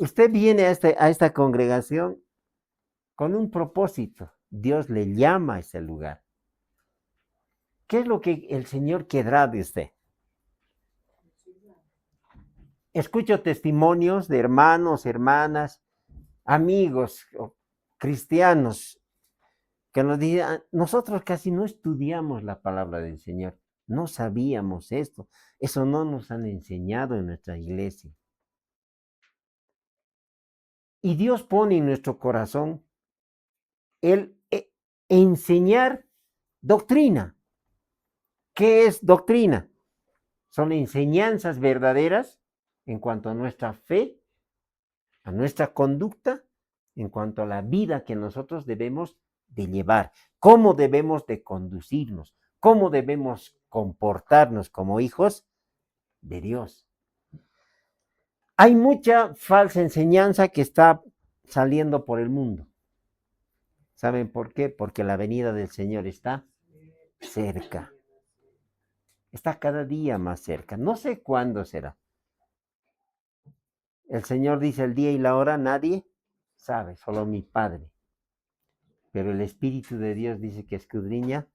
Usted viene a esta congregación con un propósito. Dios le llama a ese lugar. ¿Qué es lo que el Señor querrá de usted? Escucho testimonios de hermanos, hermanas, amigos cristianos que nos dicen, nosotros casi no estudiamos la palabra del Señor, no sabíamos esto, eso no nos han enseñado en nuestra iglesia. Y Dios pone en nuestro corazón el enseñar doctrina. ¿Qué es doctrina? Son enseñanzas verdaderas en cuanto a nuestra fe, a nuestra conducta, en cuanto a la vida que nosotros debemos de llevar, cómo debemos de conducirnos, cómo debemos comportarnos como hijos de Dios. Hay mucha falsa enseñanza que está saliendo por el mundo. ¿Saben por qué? Porque la venida del Señor está cerca. Está cada día más cerca. No sé cuándo será. El Señor dice el día y la hora, nadie sabe, solo mi Padre. Pero el Espíritu de Dios dice que escudriña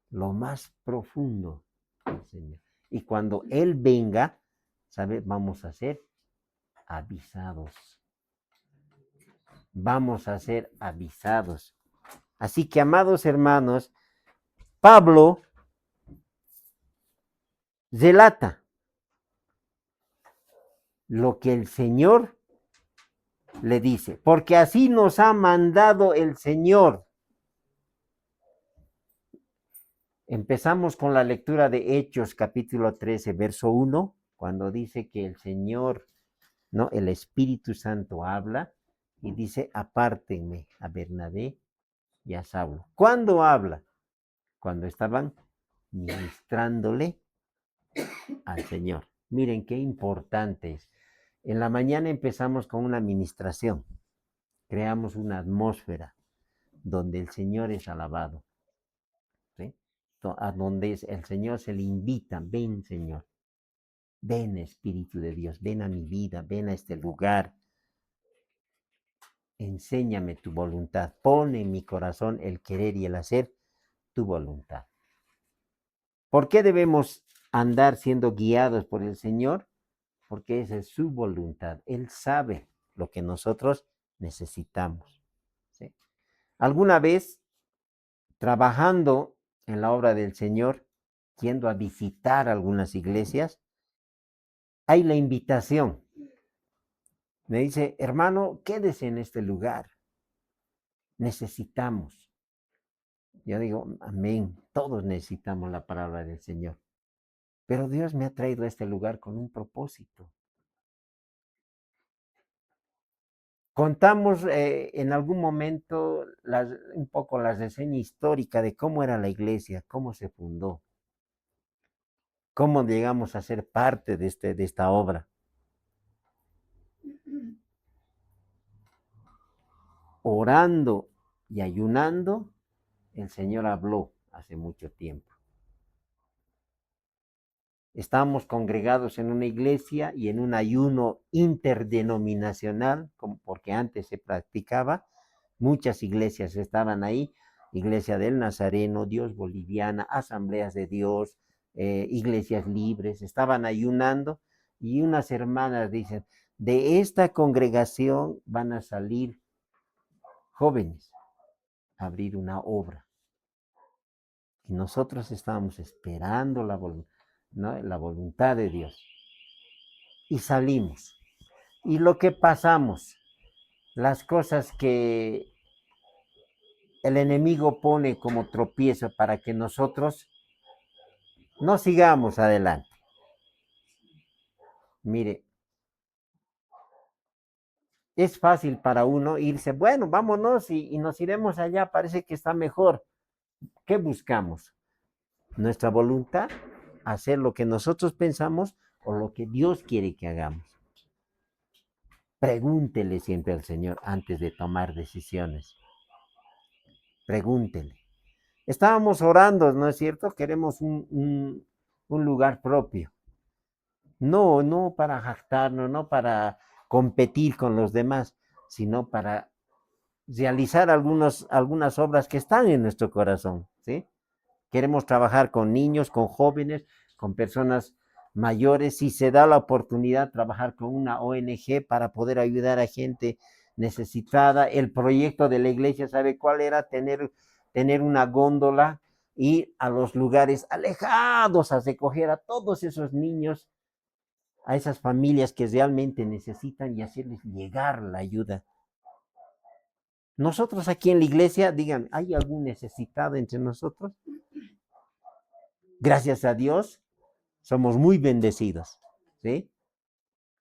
lo más profundo del Señor. Y cuando Él venga, ¿sabe? Vamos a ser avisados. Vamos a ser avisados. Así que, amados hermanos, Pablo relata lo que el Señor le dice, porque así nos ha mandado el Señor. Empezamos con la lectura de Hechos, capítulo 13, verso 1, cuando dice que el Señor, ¿no? El Espíritu Santo habla y dice, apártenme a Bernabé y a Saulo. ¿Cuándo habla? Cuando estaban ministrándole al Señor. Miren qué importante es. En la mañana empezamos con una administración. Creamos una atmósfera donde el Señor es alabado. ¿Sí? A donde el Señor se le invita, ven Señor, ven Espíritu de Dios, ven a mi vida, ven a este lugar, enséñame tu voluntad, pon en mi corazón el querer y el hacer tu voluntad. ¿Por qué debemos andar siendo guiados por el Señor? Porque esa es su voluntad, Él sabe lo que nosotros necesitamos. ¿Sí? ¿Alguna vez trabajando en la obra del Señor, yendo a visitar algunas iglesias, hay la invitación? Me dice, hermano, quédese en este lugar. Necesitamos. Yo digo, amén. Todos necesitamos la palabra del Señor. Pero Dios me ha traído a este lugar con un propósito. Contamos en algún momento un poco la reseña histórica de cómo era la iglesia, cómo se fundó, cómo llegamos a ser parte de esta obra. Orando y ayunando, el Señor habló hace mucho tiempo. Estábamos congregados en una iglesia y en un ayuno interdenominacional, porque antes se practicaba. Muchas iglesias estaban ahí, Iglesia del Nazareno, Dios Boliviana, Asambleas de Dios, iglesias libres, estaban ayunando y unas hermanas dicen, de esta congregación van a salir jóvenes a abrir una obra. Y nosotros estábamos esperando la voluntad de Dios. Y salimos. Y lo que pasamos, las cosas que el enemigo pone como tropiezo para que nosotros no sigamos adelante. Mire, es fácil para uno irse, bueno, vámonos y nos iremos allá, parece que está mejor. ¿Qué buscamos? Nuestra voluntad, hacer lo que nosotros pensamos o lo que Dios quiere que hagamos. Pregúntele siempre al Señor antes de tomar decisiones. Pregúntele. Estábamos orando, ¿no es cierto? Queremos un lugar propio. No para jactarnos, no para competir con los demás, sino para realizar algunas obras que están en nuestro corazón, ¿sí? Queremos trabajar con niños, con jóvenes, con personas mayores. Si se da la oportunidad, trabajar con una ONG para poder ayudar a gente necesitada. El proyecto de la iglesia, ¿sabe cuál era? Tener una góndola y a los lugares alejados a recoger a todos esos niños, a esas familias que realmente necesitan y hacerles llegar la ayuda. Nosotros aquí en la iglesia, digan, ¿hay algún necesitado entre nosotros? Gracias a Dios, somos muy bendecidos, ¿sí?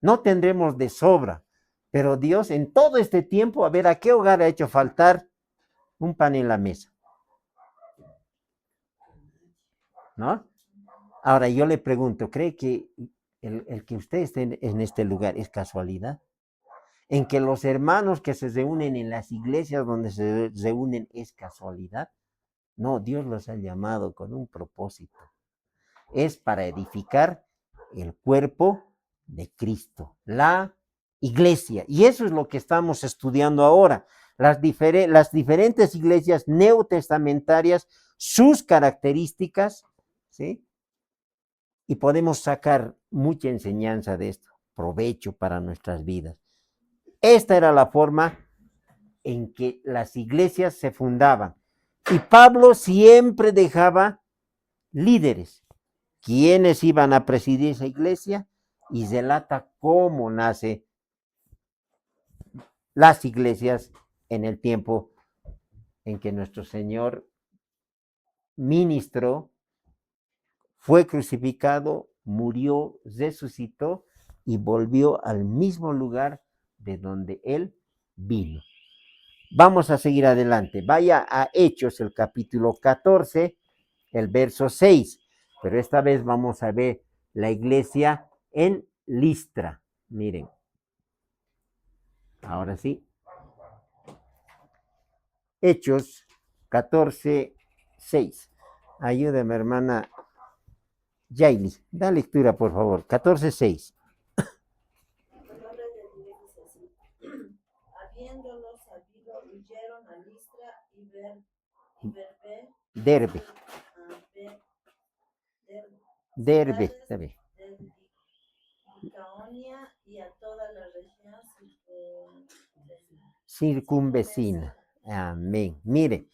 No tendremos de sobra, pero Dios en todo este tiempo, a ver, ¿a qué hogar ha hecho faltar un pan en la mesa? ¿No? Ahora yo le pregunto, ¿cree que el que usted esté en este lugar es casualidad? ¿En que los hermanos que se reúnen en las iglesias donde se reúnen es casualidad? No, Dios los ha llamado con un propósito. Es para edificar el cuerpo de Cristo, la iglesia. Y eso es lo que estamos estudiando ahora. Las diferentes iglesias neotestamentarias, sus características, ¿sí? Y podemos sacar mucha enseñanza de esto, provecho para nuestras vidas. Esta era la forma en que las iglesias se fundaban. Y Pablo siempre dejaba líderes, quienes iban a presidir esa iglesia, y relata cómo nace las iglesias en el tiempo en que nuestro Señor ministró, fue crucificado, murió, resucitó y volvió al mismo lugar de donde Él vino. Vamos a seguir adelante. Vaya a Hechos, el capítulo 14, el verso 6. Pero esta vez vamos a ver la iglesia en Listra. Miren. Ahora sí. Hechos 14, 6. Ayúdame, hermana Yaili. Da lectura, por favor. 14, 6. Habiéndolo sabido, huyeron a Listra y Derbe. Derbe. de Licaonia y a toda la región Circunvecina. Amén. Mire.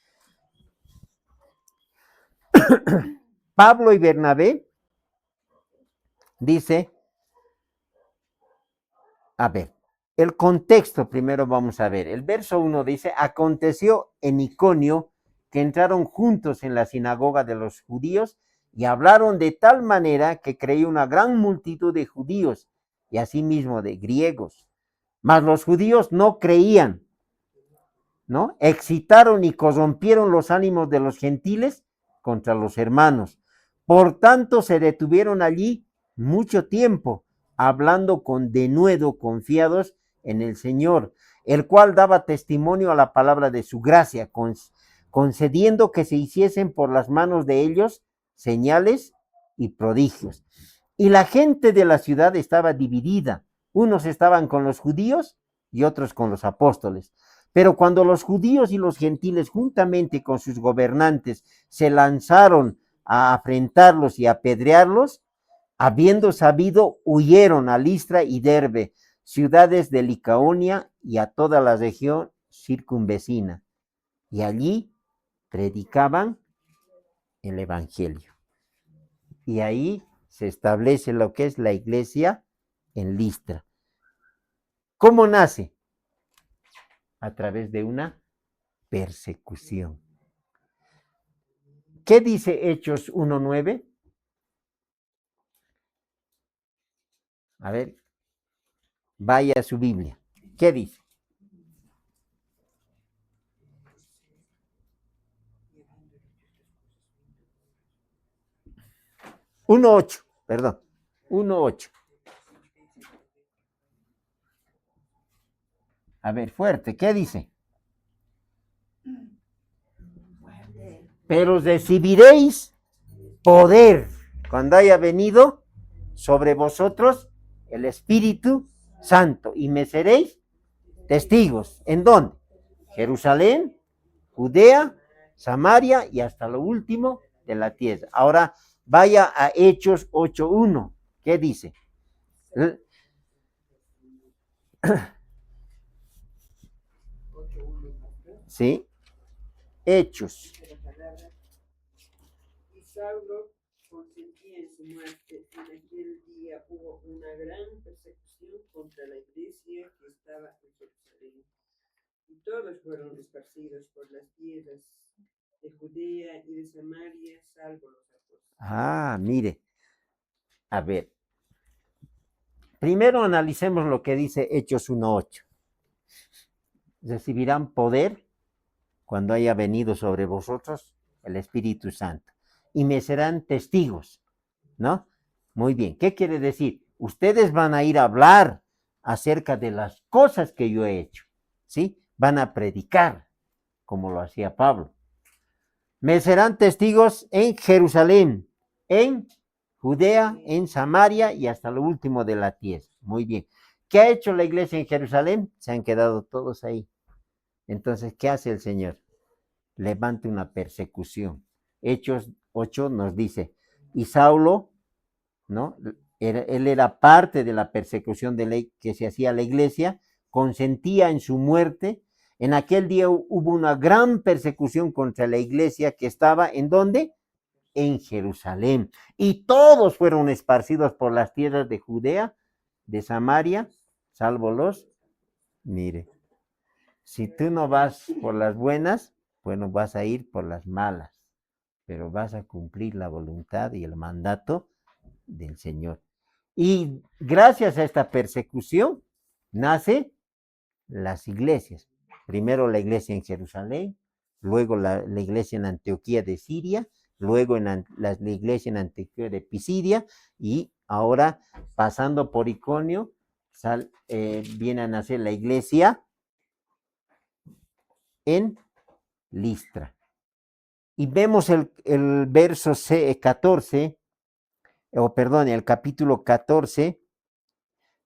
Pablo y Bernabé dice, a ver, el contexto primero vamos a ver. El verso 1 dice, aconteció en Iconio que entraron juntos en la sinagoga de los judíos y hablaron de tal manera que creyó una gran multitud de judíos y asimismo de griegos. Mas los judíos no creían, ¿no? Excitaron y corrompieron los ánimos de los gentiles contra los hermanos. Por tanto, se detuvieron allí mucho tiempo, hablando con denuedo, confiados en el Señor, el cual daba testimonio a la palabra de su gracia, concediendo que se hiciesen por las manos de ellos señales y prodigios. Y la gente de la ciudad estaba dividida. Unos estaban con los judíos y otros con los apóstoles. Pero cuando los judíos y los gentiles, juntamente con sus gobernantes, se lanzaron a afrentarlos y a apedrearlos, habiendo sabido, huyeron a Listra y Derbe, ciudades de Licaonia y a toda la región circunvecina. Y allí predicaban el evangelio. Y ahí se establece lo que es la iglesia en Listra. ¿Cómo nace? A través de una persecución. ¿Qué dice Hechos 1:9? A ver, vaya a su Biblia. ¿Qué dice? 1:8, perdón. 1:8. A ver, fuerte, ¿qué dice? Pero recibiréis poder cuando haya venido sobre vosotros el Espíritu santo, y me seréis testigos. ¿En dónde? Jerusalén, Judea, Samaria y hasta lo último de la tierra. Ahora vaya a Hechos 8:1. ¿Qué dice? ¿Sí? Hechos. Y Saulo consentía en su muerte. En aquel día hubo una gran persecución contra la iglesia que estaba en Jerusalén. Y todos fueron esparcidos por las tierras de Judea y de Samaria, salvo los apóstoles. Mire, a ver. Primero analicemos lo que dice Hechos 1:8. Recibirán poder cuando haya venido sobre vosotros el Espíritu Santo. Y me serán testigos, ¿no? Muy bien. ¿Qué quiere decir? Ustedes van a ir a hablar acerca de las cosas que yo he hecho, ¿sí? Van a predicar, como lo hacía Pablo. Me serán testigos en Jerusalén, en Judea, en Samaria y hasta lo último de la tierra. Muy bien. ¿Qué ha hecho la iglesia en Jerusalén? Se han quedado todos ahí. Entonces, ¿qué hace el Señor? Levanta una persecución. Hechos 8 nos dice, y Saulo, ¿no? Él era parte de la persecución que se hacía a la iglesia, consentía en su muerte. En aquel día hubo una gran persecución contra la iglesia que estaba ¿en dónde? En Jerusalén. Y todos fueron esparcidos por las tierras de Judea, de Samaria, salvo los, mire, si tú no vas por las buenas, bueno, vas a ir por las malas, pero vas a cumplir la voluntad y el mandato del Señor. Y gracias a esta persecución nace las iglesias. Primero la iglesia en Jerusalén, luego la iglesia en Antioquía de Siria, luego la iglesia en Antioquía de Pisidia y ahora pasando por Iconio viene a nacer la iglesia en Listra. Y vemos el verso 14, el capítulo 14,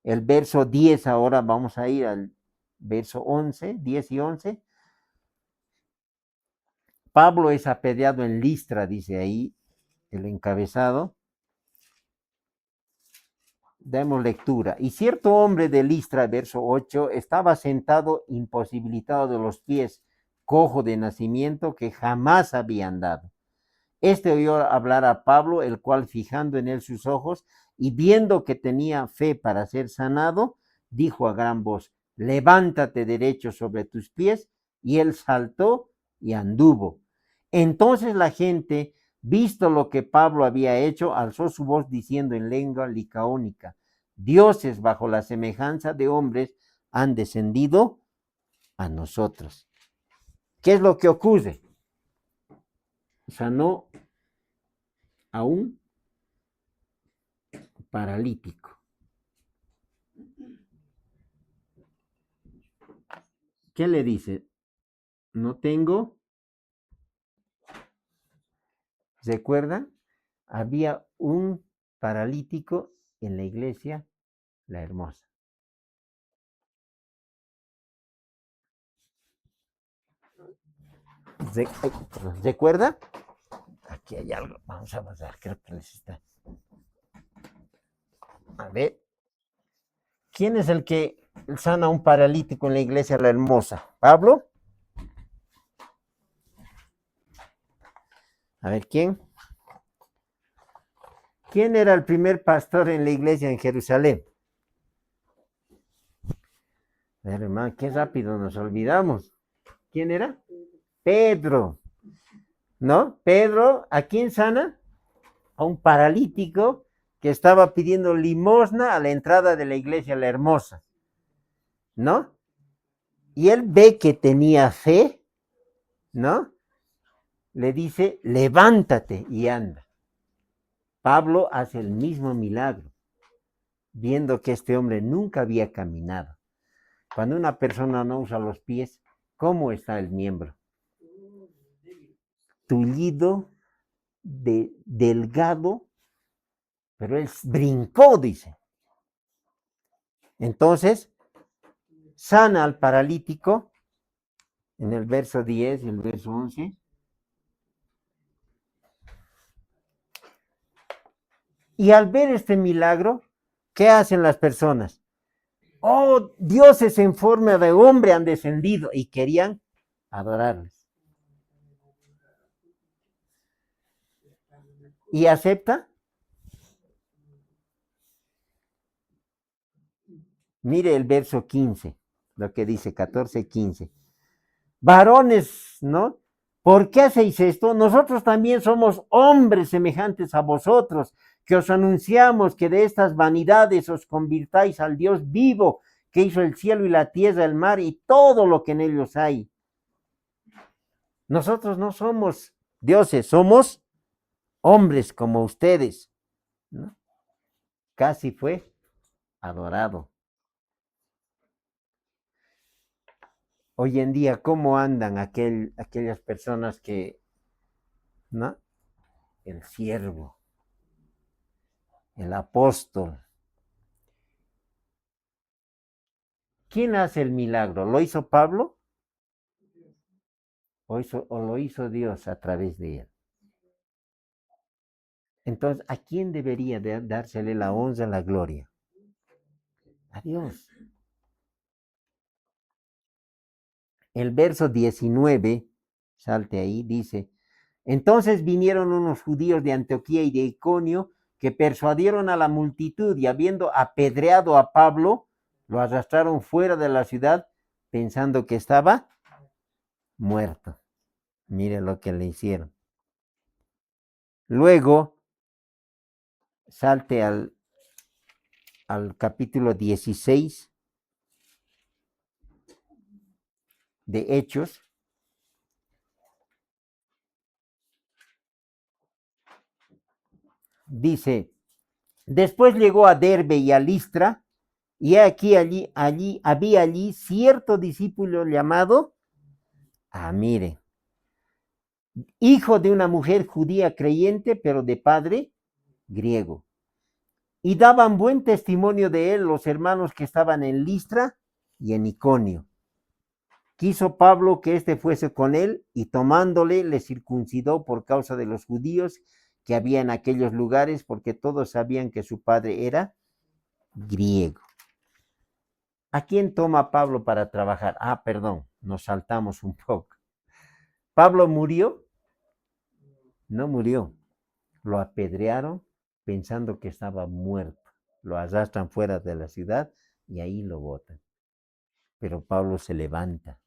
el verso 10, ahora vamos a ir al verso 11, 10 y 11. Pablo es apedreado en Listra, dice ahí el encabezado. Demos lectura. Y cierto hombre de Listra, verso 8, estaba sentado imposibilitado de los pies, cojo de nacimiento, que jamás había andado. Este oyó hablar a Pablo, el cual fijando en él sus ojos y viendo que tenía fe para ser sanado, dijo a gran voz, levántate derecho sobre tus pies, y él saltó y anduvo. Entonces la gente, visto lo que Pablo había hecho, alzó su voz diciendo en lengua licaónica, dioses bajo la semejanza de hombres han descendido a nosotros. ¿Qué es lo que ocurre? Sanó a un paralítico. ¿Qué le dice? No tengo. ¿Recuerda? Había un paralítico en la iglesia La Hermosa. ¿Recuerda? Aquí hay algo. Vamos a pasar. Creo que les está. A ver. ¿Quién es el que sana a un paralítico en la iglesia La Hermosa? ¿Pablo? A ver, ¿quién? ¿Quién era el primer pastor en la iglesia en Jerusalén? A ver, hermano, qué rápido nos olvidamos. ¿Quién era? Pedro. ¿No? Pedro, ¿a quién sana? A un paralítico que estaba pidiendo limosna a la entrada de la iglesia La Hermosa. ¿No? Y él ve que tenía fe, ¿no? Le dice, levántate y anda. Pablo hace el mismo milagro, viendo que este hombre nunca había caminado. Cuando una persona no usa los pies, ¿cómo está el miembro? Tullido, delgado, pero él brincó, dice. Entonces, sana al paralítico en el verso 10 y el verso 11. Y al ver este milagro, ¿qué hacen las personas? Oh, dioses en forma de hombre han descendido y querían adorarles. ¿Y acepta? Mire el verso 15, lo que dice 14, 15. Varones, ¿no? ¿Por qué hacéis esto? Nosotros también somos hombres semejantes a vosotros, que os anunciamos que de estas vanidades os convirtáis al Dios vivo, que hizo el cielo y la tierra, el mar y todo lo que en ellos hay. Nosotros no somos dioses, somos hombres como ustedes, ¿no? Casi fue adorado. Hoy en día, ¿cómo andan aquellas personas que, ¿no? El siervo, el apóstol. ¿Quién hace el milagro? ¿Lo hizo Pablo o lo hizo Dios a través de él? Entonces, ¿a quién debería dársele la honra, la gloria? A Dios. El verso 19, salte ahí, dice, entonces vinieron unos judíos de Antioquía y de Iconio que persuadieron a la multitud y habiendo apedreado a Pablo, lo arrastraron fuera de la ciudad pensando que estaba muerto. Mire lo que le hicieron. Luego, salte al capítulo 16 de Hechos. Dice, después llegó a Derbe y a Listra, y aquí había allí cierto discípulo llamado, mire, hijo de una mujer judía creyente, pero de padre griego. Y daban buen testimonio de él los hermanos que estaban en Listra y en Iconio. Quiso Pablo que éste fuese con él y tomándole le circuncidó por causa de los judíos que había en aquellos lugares, porque todos sabían que su padre era griego. ¿A quién toma Pablo para trabajar? Perdón, nos saltamos un poco. ¿Pablo murió? No murió. Lo apedrearon pensando que estaba muerto. Lo arrastran fuera de la ciudad y ahí lo botan. Pero Pablo se levanta.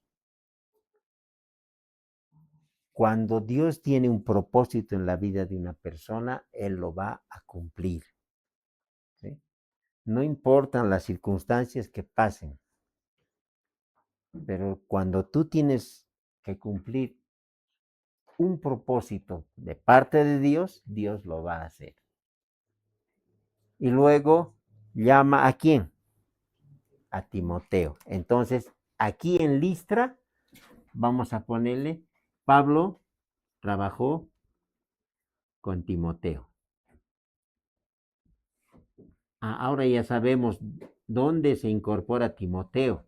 Cuando Dios tiene un propósito en la vida de una persona, Él lo va a cumplir. ¿Sí? No importan las circunstancias que pasen, pero cuando tú tienes que cumplir un propósito de parte de Dios, Dios lo va a hacer. Y luego llama a quién? A Timoteo. Entonces, aquí en Listra, vamos a ponerle, Pablo trabajó con Timoteo. Ahora ya sabemos dónde se incorpora Timoteo.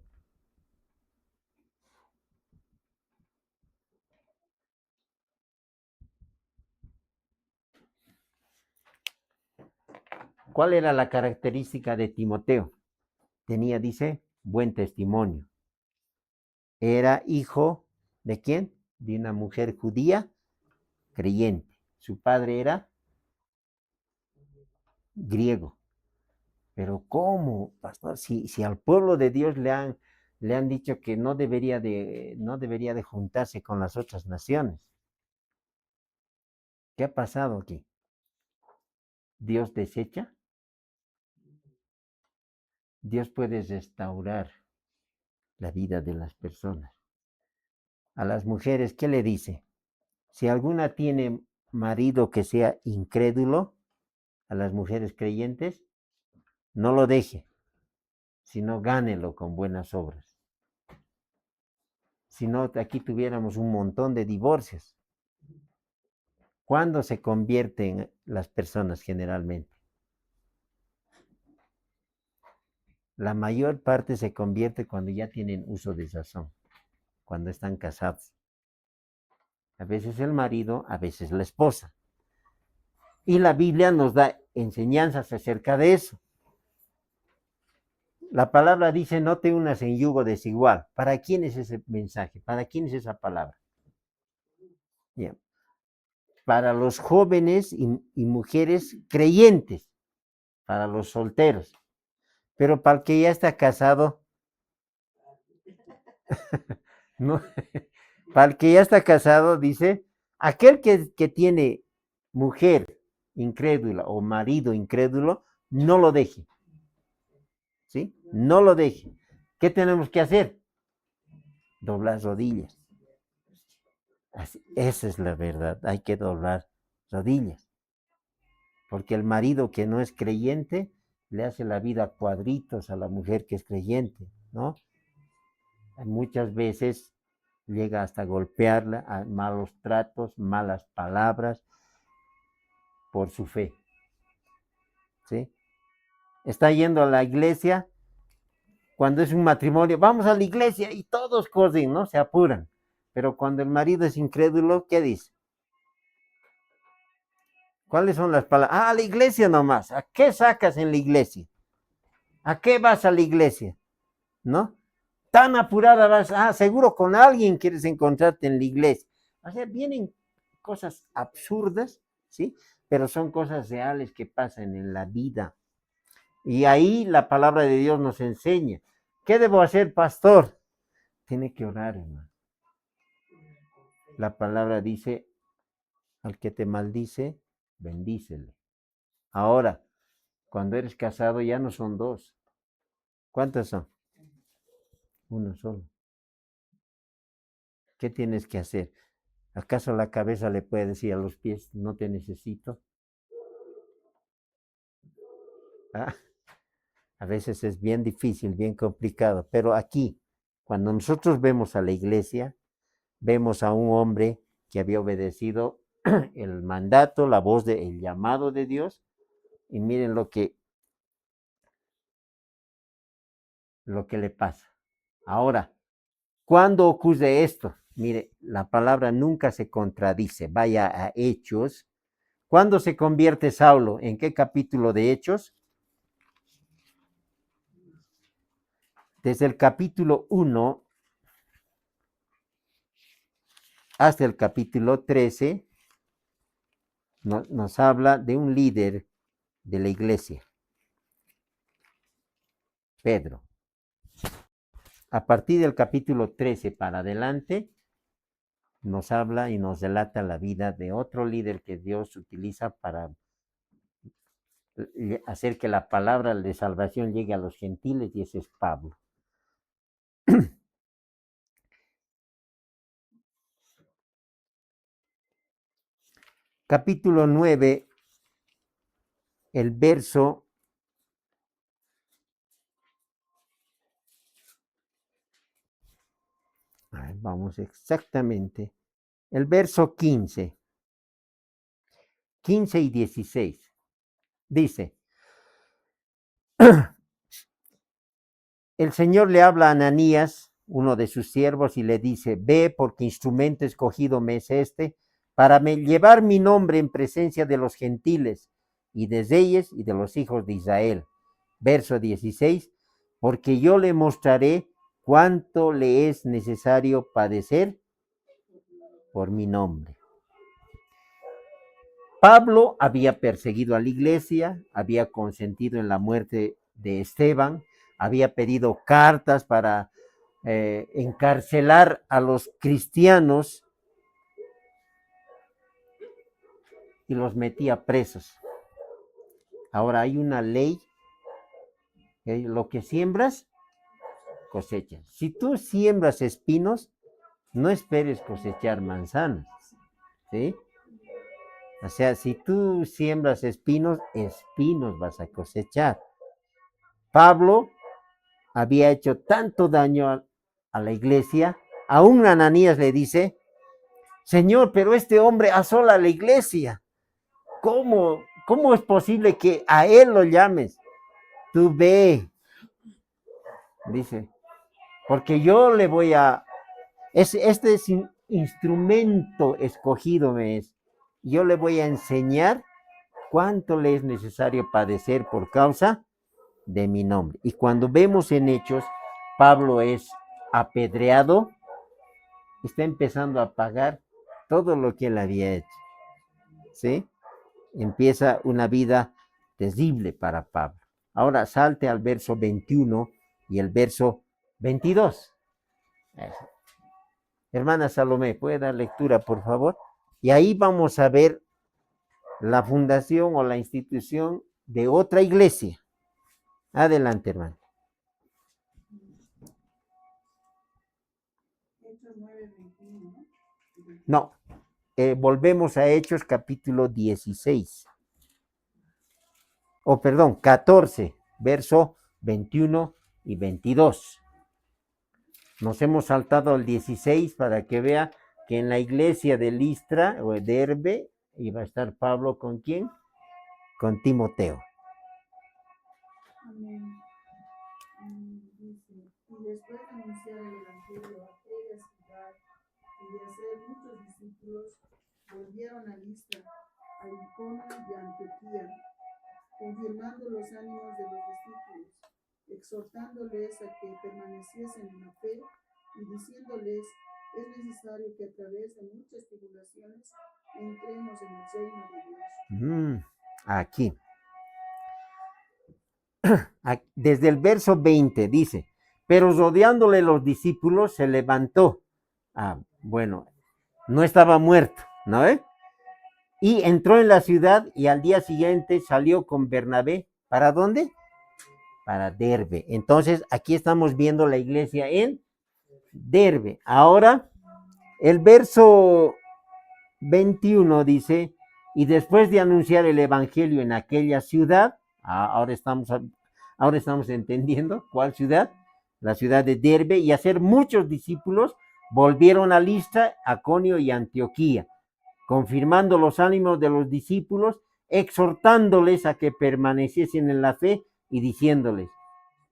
¿Cuál era la característica de Timoteo? Tenía, dice, buen testimonio. Era hijo de quién? De una mujer judía creyente. Su padre era griego. Pero ¿cómo, pastor? Si al pueblo de Dios le han dicho que no debería de juntarse con las otras naciones. ¿Qué ha pasado aquí? ¿Dios desecha? Dios puede restaurar la vida de las personas. A las mujeres, ¿qué le dice? Si alguna tiene marido que sea incrédulo, a las mujeres creyentes, no lo deje, sino gánelo con buenas obras. Si no, aquí tuviéramos un montón de divorcios. ¿Cuándo se convierten las personas generalmente? La mayor parte se convierte cuando ya tienen uso de razón, cuando están casados. A veces el marido, a veces la esposa. Y la Biblia nos da enseñanzas acerca de eso. La palabra dice, no te unas en yugo desigual. ¿Para quién es ese mensaje? ¿Para quién es esa palabra? Bien. Para los jóvenes y mujeres creyentes, para los solteros. Pero para el que ya está casado, no. Para el que ya está casado, dice, aquel que tiene mujer incrédula o marido incrédulo, no lo deje. ¿Sí? No lo deje. ¿Qué tenemos que hacer? Doblar rodillas. Así, esa es la verdad. Hay que doblar rodillas. Porque el marido que no es creyente le hace la vida a cuadritos a la mujer que es creyente, ¿no? Muchas veces llega hasta golpearla, a malos tratos, malas palabras por su fe. ¿Sí? Está yendo a la iglesia, cuando es un matrimonio, vamos a la iglesia y todos corren, ¿no? Se apuran. Pero cuando el marido es incrédulo, ¿qué dice? ¿Cuáles son las palabras? Ah, a la iglesia nomás. ¿A qué sacas en la iglesia? ¿A qué vas a la iglesia? ¿No? Tan apurada vas, seguro con alguien quieres encontrarte en la iglesia. O sea, vienen cosas absurdas, ¿sí? Pero son cosas reales que pasan en la vida. Y ahí la palabra de Dios nos enseña. ¿Qué debo hacer, pastor? Tiene que orar, hermano. La palabra dice, al que te maldice, bendícele. Ahora, cuando eres casado ya no son dos. ¿Cuántos son? Uno solo. ¿Qué tienes que hacer? ¿Acaso la cabeza le puede decir a los pies, no te necesito? ¿Ah? A veces es bien difícil, bien complicado, pero aquí, cuando nosotros vemos a la iglesia, vemos a un hombre que había obedecido el mandato, la voz el llamado de Dios, y miren lo que le pasa. Ahora, ¿cuándo ocurre esto? Mire, la palabra nunca se contradice. Vaya a Hechos. ¿Cuándo se convierte Saulo? ¿En qué capítulo de Hechos? Desde el capítulo 1 hasta el capítulo 13 nos habla de un líder de la iglesia, Pedro. A partir del capítulo 13 para adelante, nos habla y nos relata la vida de otro líder que Dios utiliza para hacer que la palabra de salvación llegue a los gentiles, y ese es Pablo. Capítulo 9, el verso vamos exactamente, el verso 15 y 16, dice, el Señor le habla a Ananías, uno de sus siervos, y le dice, ve, porque instrumento escogido me es este, para llevar mi nombre en presencia de los gentiles, y de reyes y de los hijos de Israel. Verso 16, porque yo le mostraré cuánto le es necesario padecer por mi nombre. Pablo había perseguido a la iglesia, había consentido en la muerte de Esteban, había pedido cartas para encarcelar a los cristianos y los metía presos. Ahora hay una ley, lo que siembras, cosechas. Si tú siembras espinos, no esperes cosechar manzanas, ¿sí? O sea, si tú siembras espinos, espinos vas a cosechar. Pablo había hecho tanto daño a la iglesia, aún Ananías le dice, Señor, pero este hombre asola la iglesia. ¿Cómo es posible que a él lo llames? Tú ve, Dice, porque yo le voy a, este es instrumento escogido me es, yo le voy a enseñar cuánto le es necesario padecer por causa de mi nombre. Y cuando vemos en Hechos, Pablo es apedreado, está empezando a pagar todo lo que él había hecho, ¿sí? Empieza una vida terrible para Pablo. Ahora salte al verso 21 y el verso 22. Hermana Salomé, ¿puede dar lectura, por favor? Y ahí vamos a ver la fundación o la institución de otra iglesia. Adelante, hermano. No, volvemos a Hechos capítulo 16. Perdón, 14, verso 21 y 22. Nos hemos saltado al 16 para que vea que en la iglesia de Listra o de Derbe iba a estar Pablo con ¿quién? Con Timoteo. Amén. Dice, y después de anunciar el evangelio a aquella ciudad y de hacer muchos discípulos, volvieron a Listra, a Iconio y a Antioquía, confirmando los ánimos de los discípulos, exhortándoles a que permaneciesen en la fe y diciéndoles, es necesario que a través de muchas tribulaciones entremos en el reino de Dios. Aquí. Desde el verso 20 dice, pero rodeándole los discípulos se levantó. Bueno, no estaba muerto, ¿no? Y entró en la ciudad y al día siguiente salió con Bernabé. ¿Para dónde? Para Derbe. Entonces, aquí estamos viendo la iglesia en Derbe. Ahora, el verso 21 dice, y después de anunciar el evangelio en aquella ciudad, ahora estamos entendiendo cuál ciudad, la ciudad de Derbe, y hacer muchos discípulos, volvieron a Listra, Iconio y Antioquía, confirmando los ánimos de los discípulos, exhortándoles a que permaneciesen en la fe y diciéndoles,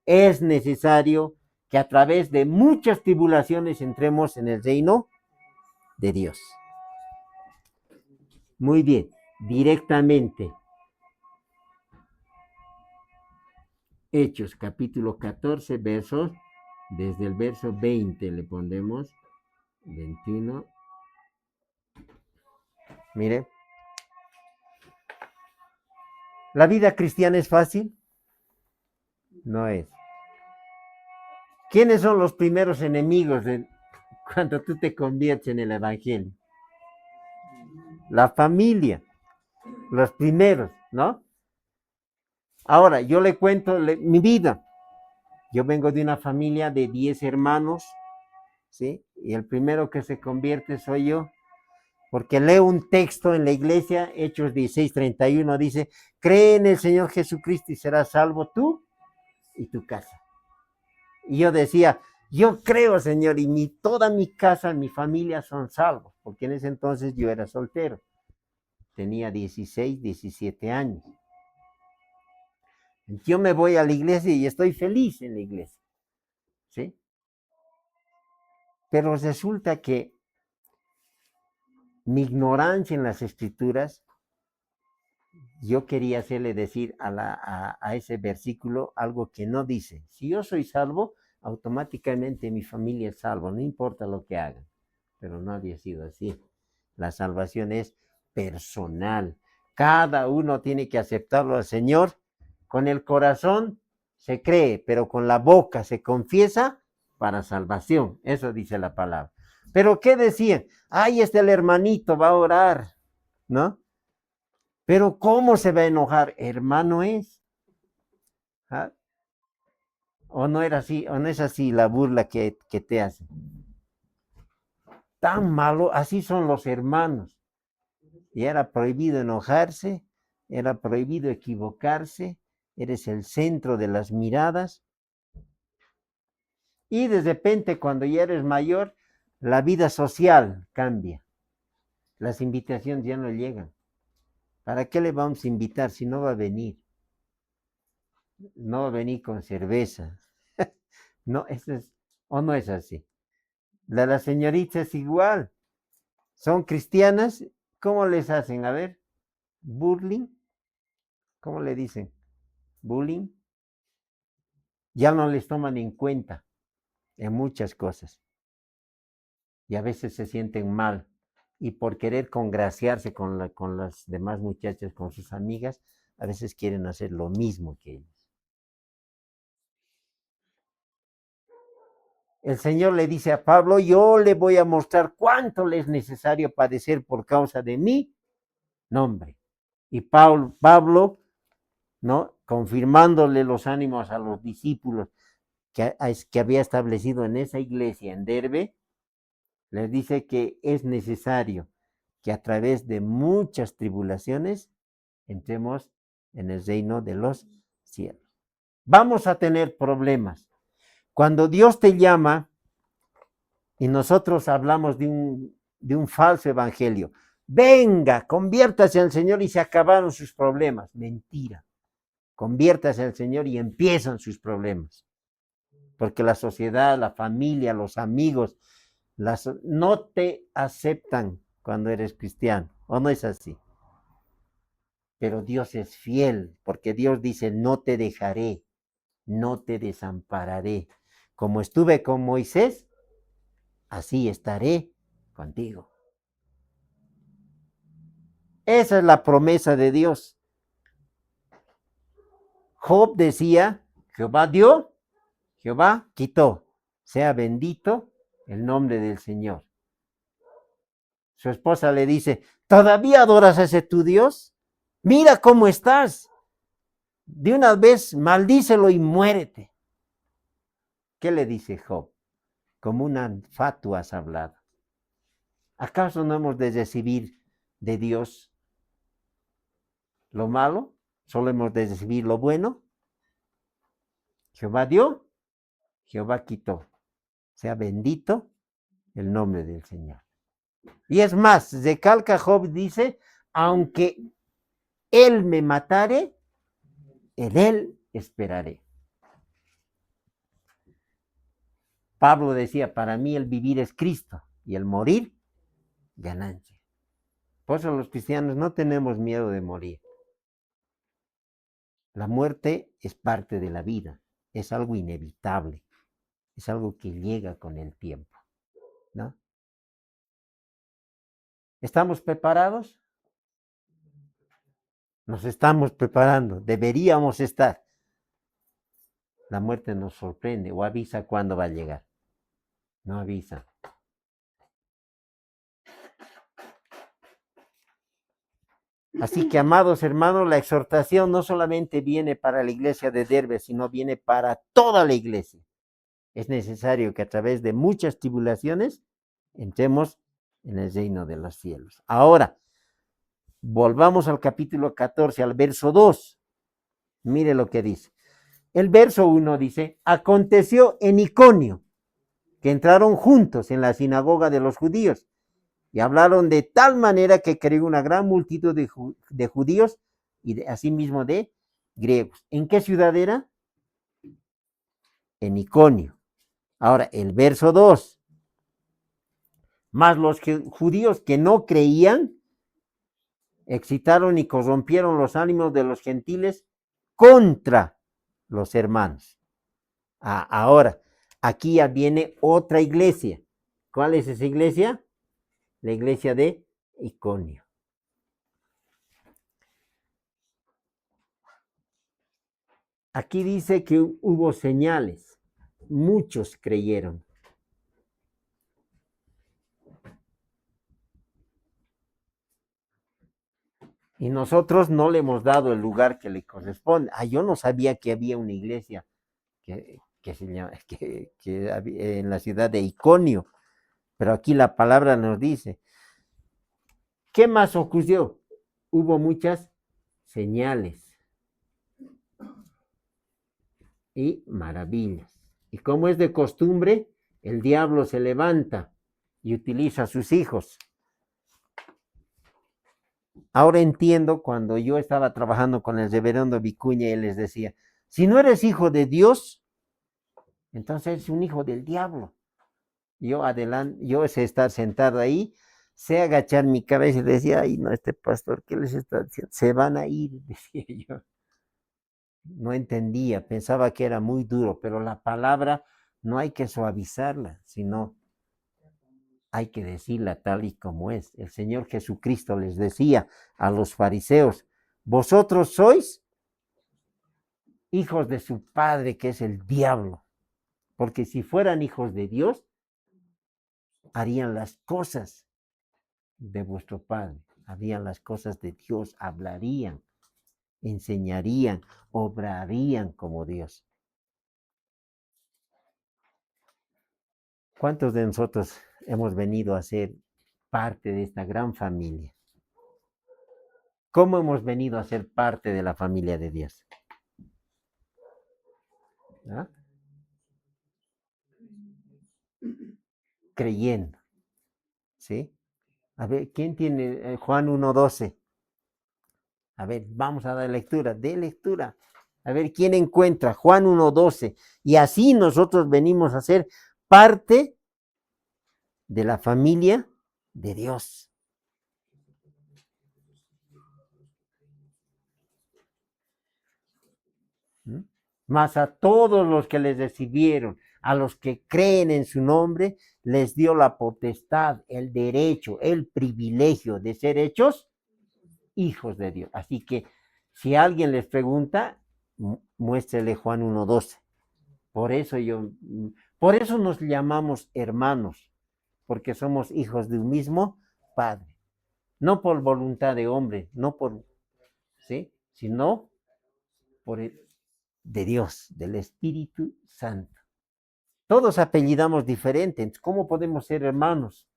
es necesario que a través de muchas tribulaciones entremos en el reino de Dios. Muy bien, directamente. Hechos, capítulo 14, versos, desde el verso 20 le pondremos 21. Mire, ¿la vida cristiana es fácil? No es. ¿Quiénes son los primeros enemigos cuando tú te conviertes en el evangelio? La familia, los primeros, ¿no? Ahora, yo le cuento mi vida. Yo vengo de una familia de 10 hermanos, ¿sí? Y el primero que se convierte soy yo, porque leo un texto en la iglesia, Hechos 16:31, dice, cree en el Señor Jesucristo y serás salvo tú y tu casa. Y yo decía, yo creo, Señor, y toda mi casa, mi familia son salvos, porque en ese entonces yo era soltero. Tenía 16, 17 años. Yo me voy a la iglesia y estoy feliz en la iglesia, ¿sí? Pero resulta que mi ignorancia en las escrituras, yo quería hacerle decir a ese versículo algo que no dice. Si yo soy salvo, automáticamente mi familia es salvo, no importa lo que hagan. Pero no había sido así. La salvación es personal. Cada uno tiene que aceptarlo al Señor. Con el corazón se cree, pero con la boca se confiesa para salvación. Eso dice la palabra. Pero ¿qué decían? Ay, el hermanito va a orar, ¿no? Pero ¿cómo se va a enojar? Hermano es. ¿Ah? O no era así, o no es así la burla que te hacen. Tan malo, así son los hermanos. Y era prohibido enojarse, era prohibido equivocarse, eres el centro de las miradas. Y de repente, cuando ya eres mayor, la vida social cambia. Las invitaciones ya no llegan. ¿Para qué le vamos a invitar si no va a venir? No va a venir con cerveza. No, o no es así. Las señoritas es igual. Son cristianas. ¿Cómo les hacen? A ver, bullying. ¿Cómo le dicen? Bullying. Ya no les toman en cuenta en muchas cosas. Y a veces se sienten mal. Y por querer congraciarse con las demás muchachas, con sus amigas, a veces quieren hacer lo mismo que ellos. El Señor le dice a Pablo, yo le voy a mostrar cuánto le es necesario padecer por causa de mi nombre. Y Pablo, ¿no? Confirmándole los ánimos a los discípulos que había establecido en esa iglesia en Derbe, les dice que es necesario que a través de muchas tribulaciones entremos en el reino de los cielos. Vamos a tener problemas. Cuando Dios te llama y nosotros hablamos de un falso evangelio, venga, conviértase al Señor y se acabaron sus problemas. Mentira. Conviértase al Señor y empiezan sus problemas. Porque la sociedad, la familia, los amigos, no te aceptan cuando eres cristiano. ¿O no es así? Pero Dios es fiel, porque Dios dice, no te dejaré, no te desampararé. Como estuve con Moisés, así estaré contigo. Esa es la promesa de Dios. Job decía, Jehová dio, Jehová quitó. Sea bendito el nombre del Señor. Su esposa le dice, ¿todavía adoras a ese tu Dios? Mira cómo estás. De una vez maldícelo y muérete. ¿Qué le dice Job? Como una fatua has hablado. ¿Acaso no hemos de recibir de Dios lo malo? ¿Solo hemos de recibir lo bueno? Jehová dio, Jehová quitó. Sea bendito el nombre del Señor. Y es más, recalca Job, dice, aunque él me matare, en él esperaré. Pablo decía, para mí el vivir es Cristo y el morir, ganancia. Por eso los cristianos no tenemos miedo de morir. La muerte es parte de la vida, es algo inevitable, es algo que llega con el tiempo, ¿no? ¿Estamos preparados? Nos estamos preparando, deberíamos estar. La muerte nos sorprende o avisa cuándo va a llegar. No avisa. Así que, amados hermanos, la exhortación no solamente viene para la iglesia de Derbe, sino viene para toda la iglesia. Es necesario que a través de muchas tribulaciones entremos en el reino de los cielos. Ahora, volvamos al capítulo 14, al verso 2. Mire lo que dice. El verso 1 dice, aconteció en Iconio que entraron juntos en la sinagoga de los judíos y hablaron de tal manera que creyó una gran multitud de judíos y asimismo de griegos. ¿En qué ciudad era? En Iconio. Ahora, el verso 2. Mas los judíos que no creían excitaron y corrompieron los ánimos de los gentiles contra los hermanos. Ahora, aquí ya viene otra iglesia. ¿Cuál es esa iglesia? La iglesia de Iconio. Aquí dice que hubo señales. Muchos creyeron. Y nosotros no le hemos dado el lugar que le corresponde. Yo no sabía que había una iglesia que se llama, que en la ciudad de Iconio. Pero aquí la palabra nos dice. ¿Qué más ocurrió? Hubo muchas señales y maravillas. Y como es de costumbre, el diablo se levanta y utiliza a sus hijos. Ahora entiendo cuando yo estaba trabajando con el reverendo Vicuña y él les decía, si no eres hijo de Dios, Entonces es un hijo del diablo. Yo sé estar sentado ahí, sé agachar mi cabeza y decía, ay, no, este pastor, ¿qué les está diciendo? Se van a ir, decía yo. No entendía, pensaba que era muy duro, pero la palabra no hay que suavizarla, sino hay que decirla tal y como es. El Señor Jesucristo les decía a los fariseos, vosotros sois hijos de su padre, que es el diablo, porque si fueran hijos de Dios, harían las cosas de vuestro padre, harían las cosas de Dios, hablarían, enseñarían, obrarían como Dios. ¿Cuántos de nosotros hemos venido a ser parte de esta gran familia? ¿Cómo hemos venido a ser parte de la familia de Dios? ¿Ah? Creyendo, ¿sí? A ver, ¿quién tiene Juan 1:12? A ver, vamos a dar lectura, de lectura. A ver, ¿quién encuentra Juan 1:12? Y así nosotros venimos a ser parte de la familia de Dios. ¿Mm? Mas a todos los que les recibieron, a los que creen en su nombre, les dio la potestad, el derecho, el privilegio de ser hechos hijos de Dios. Así que si alguien les pregunta, muéstrele Juan 1:12. Por eso nos llamamos hermanos, porque somos hijos de un mismo Padre. No por voluntad de hombre, no por, ¿sí? Sino por de Dios, del Espíritu Santo. Todos apellidamos diferente. ¿Cómo podemos ser hermanos?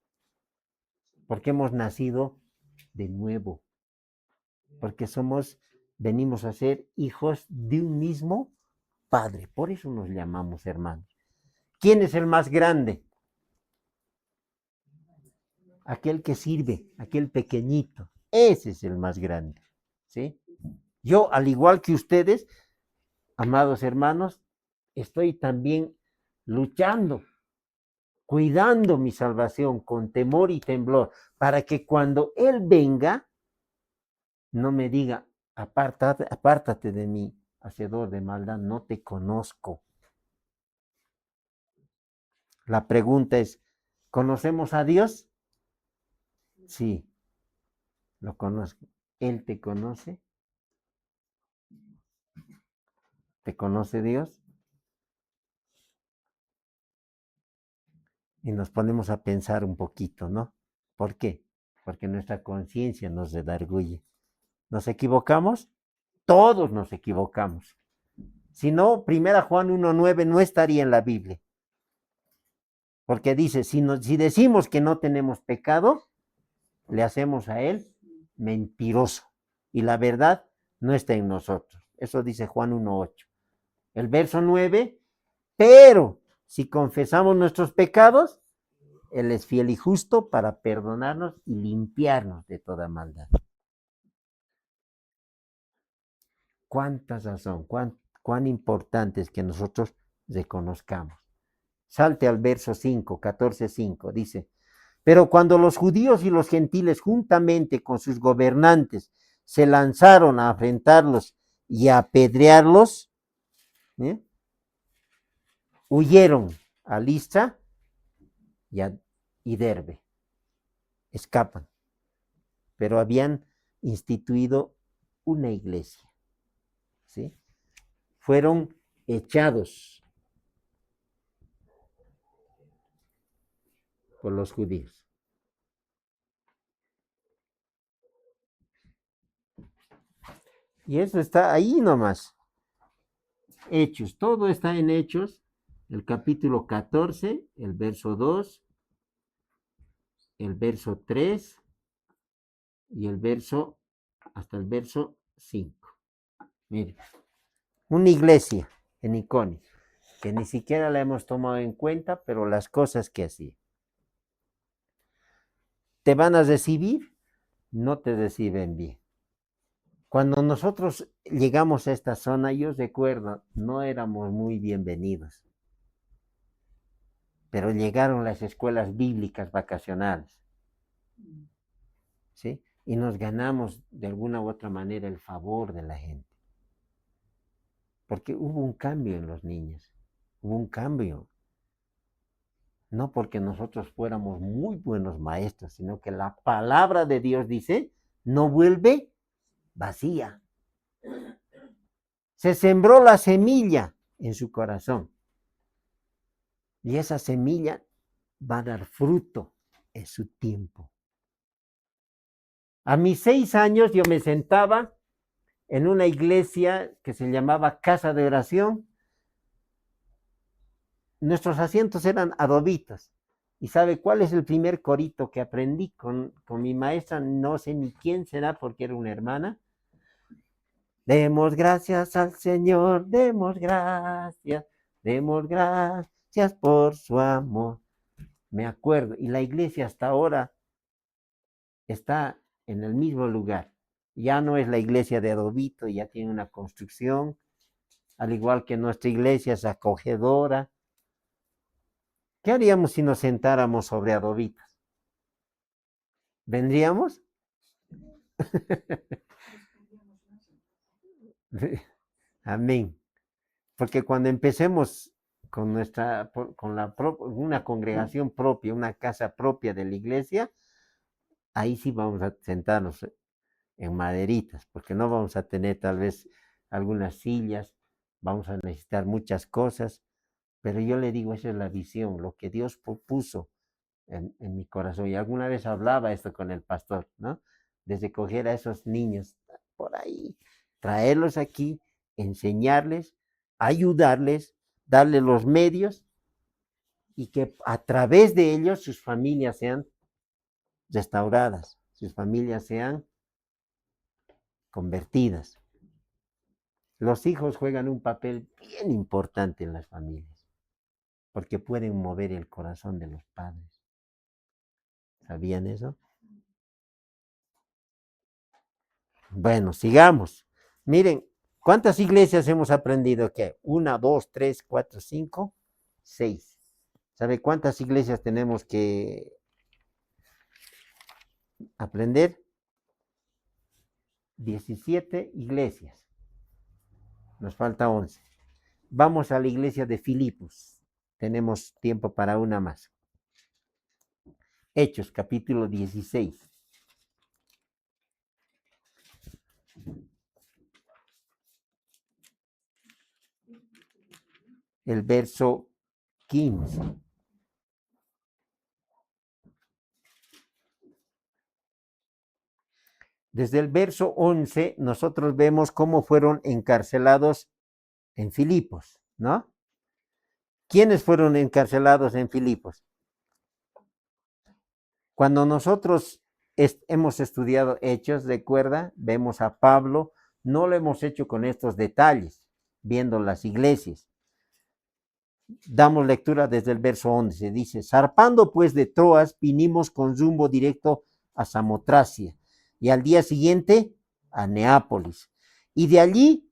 Porque hemos nacido de nuevo. Porque venimos a ser hijos de un mismo Padre. Por eso nos llamamos hermanos. ¿Quién es el más grande? Aquel que sirve, aquel pequeñito. Ese es el más grande. ¿Sí? Yo, al igual que ustedes, amados hermanos, estoy también luchando, cuidando mi salvación con temor y temblor, para que cuando Él venga, no me diga, apártate de mí, hacedor de maldad, no te conozco. La pregunta es, ¿conocemos a Dios? Sí, lo conozco. ¿Él te conoce? ¿Te conoce Dios? Y nos ponemos a pensar un poquito, ¿no? ¿Por qué? Porque nuestra conciencia nos redarguye. ¿Nos equivocamos? Todos nos equivocamos. Si no, 1 Juan 1:9 no estaría en la Biblia. Porque dice, si decimos que no tenemos pecado, le hacemos a Él mentiroso. Y la verdad no está en nosotros. Eso dice Juan 1:8. El verso 9, pero si confesamos nuestros pecados, Él es fiel y justo para perdonarnos y limpiarnos de toda maldad. Cuánta razón, cuán importante es que nosotros reconozcamos. Salte al verso 5, 14:5, dice, pero cuando los judíos y los gentiles juntamente con sus gobernantes se lanzaron a afrentarlos y a apedrearlos, ¿eh? Huyeron a Listra y Derbe, escapan, pero habían instituido una iglesia, ¿sí? Fueron echados por los judíos. Y eso está ahí nomás. Hechos, todo está en Hechos, el capítulo 14, el verso 2, el verso 3 y hasta el verso 5. Mire, una iglesia en Iconio, que ni siquiera la hemos tomado en cuenta, pero las cosas que hacía. ¿Te van a recibir? No te reciben bien. Cuando nosotros llegamos a esta zona, yo recuerdo, no éramos muy bienvenidos. pero llegaron las escuelas bíblicas vacacionales, ¿sí? Y nos ganamos de alguna u otra manera el favor de la gente. Porque hubo un cambio en los niños, hubo un cambio. No porque nosotros fuéramos muy buenos maestros, sino que la palabra de Dios dice, no vuelve vacía. Se sembró la semilla en su corazón. Y esa semilla va a dar fruto en su tiempo. A mis 6 años yo me sentaba en una iglesia que se llamaba Casa de Oración. Nuestros asientos eran adobitos. ¿Y sabe cuál es el primer corito que aprendí con mi maestra? No sé ni quién será porque era una hermana. Demos gracias al Señor, demos gracias por su amor. Me acuerdo, y la iglesia hasta ahora está en el mismo lugar. Ya no es la iglesia de adobito, ya tiene una construcción, al igual que nuestra iglesia es acogedora. ¿Qué haríamos si nos sentáramos sobre adobitos? ¿Vendríamos? Amén. Porque cuando empecemos con una congregación propia, una casa propia de la iglesia, ahí sí vamos a sentarnos en maderitas, porque no vamos a tener tal vez algunas sillas, vamos a necesitar muchas cosas, pero yo le digo, esa es la visión, lo que Dios puso en mi corazón. Y alguna vez hablaba esto con el pastor, ¿no? Desde coger a esos niños por ahí, traerlos aquí, enseñarles, ayudarles, darles los medios y que a través de ellos sus familias sean restauradas, sus familias sean convertidas. Los hijos juegan un papel bien importante en las familias, porque pueden mover el corazón de los padres. ¿Sabían eso? Bueno, sigamos. Miren, ¿cuántas iglesias hemos aprendido? ¿Qué? 1, 2, 3, 4, 5, 6. ¿Sabe cuántas iglesias tenemos que aprender? 17 iglesias. Nos falta 11. Vamos a la iglesia de Filipos. Tenemos tiempo para una más. Hechos, capítulo 16. El verso 15. Desde el verso 11 nosotros vemos cómo fueron encarcelados en Filipos, ¿no? ¿Quiénes fueron encarcelados en Filipos? Cuando nosotros hemos estudiado Hechos, recuerda, vemos a Pablo, no lo hemos hecho con estos detalles, viendo las iglesias. Damos lectura desde el verso 11, dice, zarpando pues de Troas, vinimos con rumbo directo a Samotracia, y al día siguiente a Neápolis, y de allí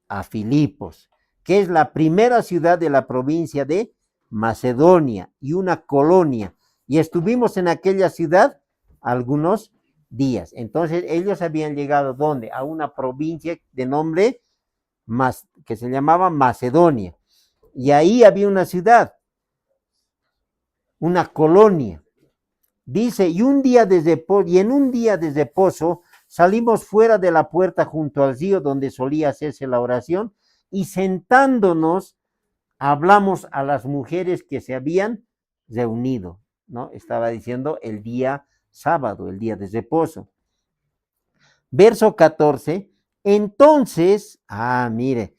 a Filipos, que es la primera ciudad de la provincia de Macedonia y una colonia, y estuvimos en aquella ciudad algunos días. Entonces ellos habían llegado, ¿dónde? A una provincia de nombre que se llamaba Macedonia, y ahí había una ciudad, una colonia. Dice, y en un día de reposo salimos fuera de la puerta junto al río donde solía hacerse la oración, y sentándonos hablamos a las mujeres que se habían reunido, ¿no? Estaba diciendo el día sábado, el día de reposo. Verso 14, entonces, mire,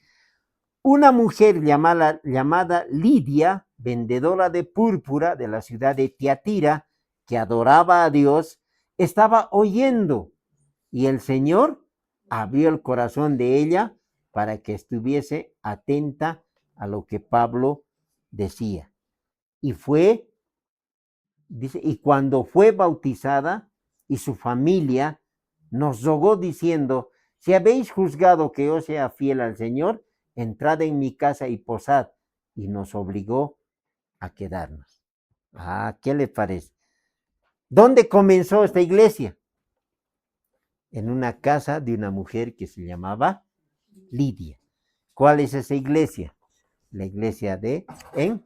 una mujer llamada Lidia, vendedora de púrpura de la ciudad de Tiatira, que adoraba a Dios, estaba oyendo, y el Señor abrió el corazón de ella para que estuviese atenta a lo que Pablo decía. Dice, y cuando fue bautizada y su familia nos rogó diciendo, si habéis juzgado que yo sea fiel al Señor, entrad en mi casa y posad, y nos obligó a quedarnos. ¿Qué le parece? ¿Dónde comenzó esta iglesia? En una casa de una mujer que se llamaba Lidia. ¿Cuál es esa iglesia? La iglesia en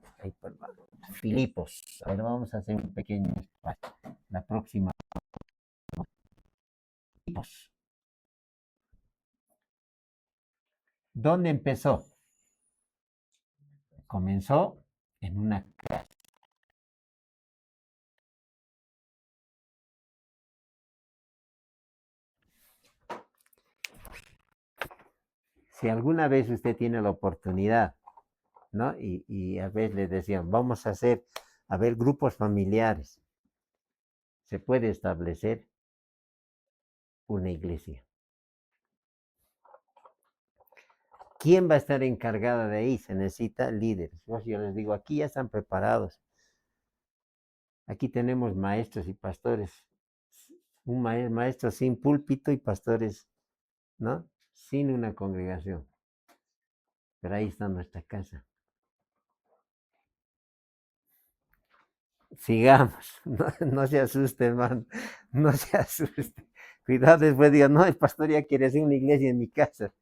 Filipos. A ver, vamos a hacer un pequeño espacio. La próxima. Filipos. ¿Dónde empezó? Comenzó en una casa. Si alguna vez usted tiene la oportunidad, ¿no? Y a veces le decían, vamos a hacer, grupos familiares. Se puede establecer una iglesia. ¿Quién va a estar encargada de ahí? Se necesita líderes. Yo les digo, aquí ya están preparados. Aquí tenemos maestros y pastores. Un maestro sin púlpito y pastores, ¿no? Sin una congregación. Pero ahí está nuestra casa. Sigamos. No se asuste, hermano. No se asuste. Cuidado, después diga, no, el pastor ya quiere hacer una iglesia en mi casa.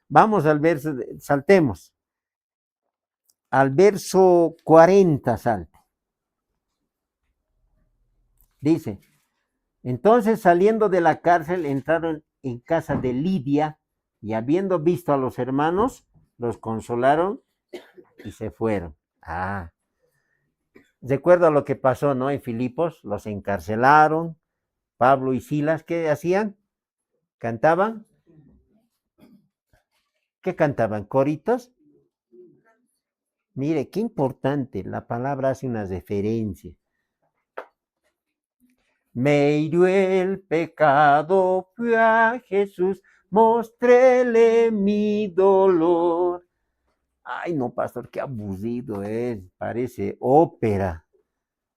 Vamos al verso, saltemos. Al verso 40 salte. Dice, entonces saliendo de la cárcel entraron en casa de Lidia y habiendo visto a los hermanos, los consolaron y se fueron. Recuerda lo que pasó, ¿no? En Filipos, los encarcelaron. Pablo y Silas, ¿qué hacían? ¿Cantaban? ¿Qué cantaban? ¿Coritos? Mire, qué importante, la palabra hace una referencia. Me hirió el pecado, fui a Jesús, mostréle mi dolor. Ay, no, pastor, qué abusivo es, parece ópera.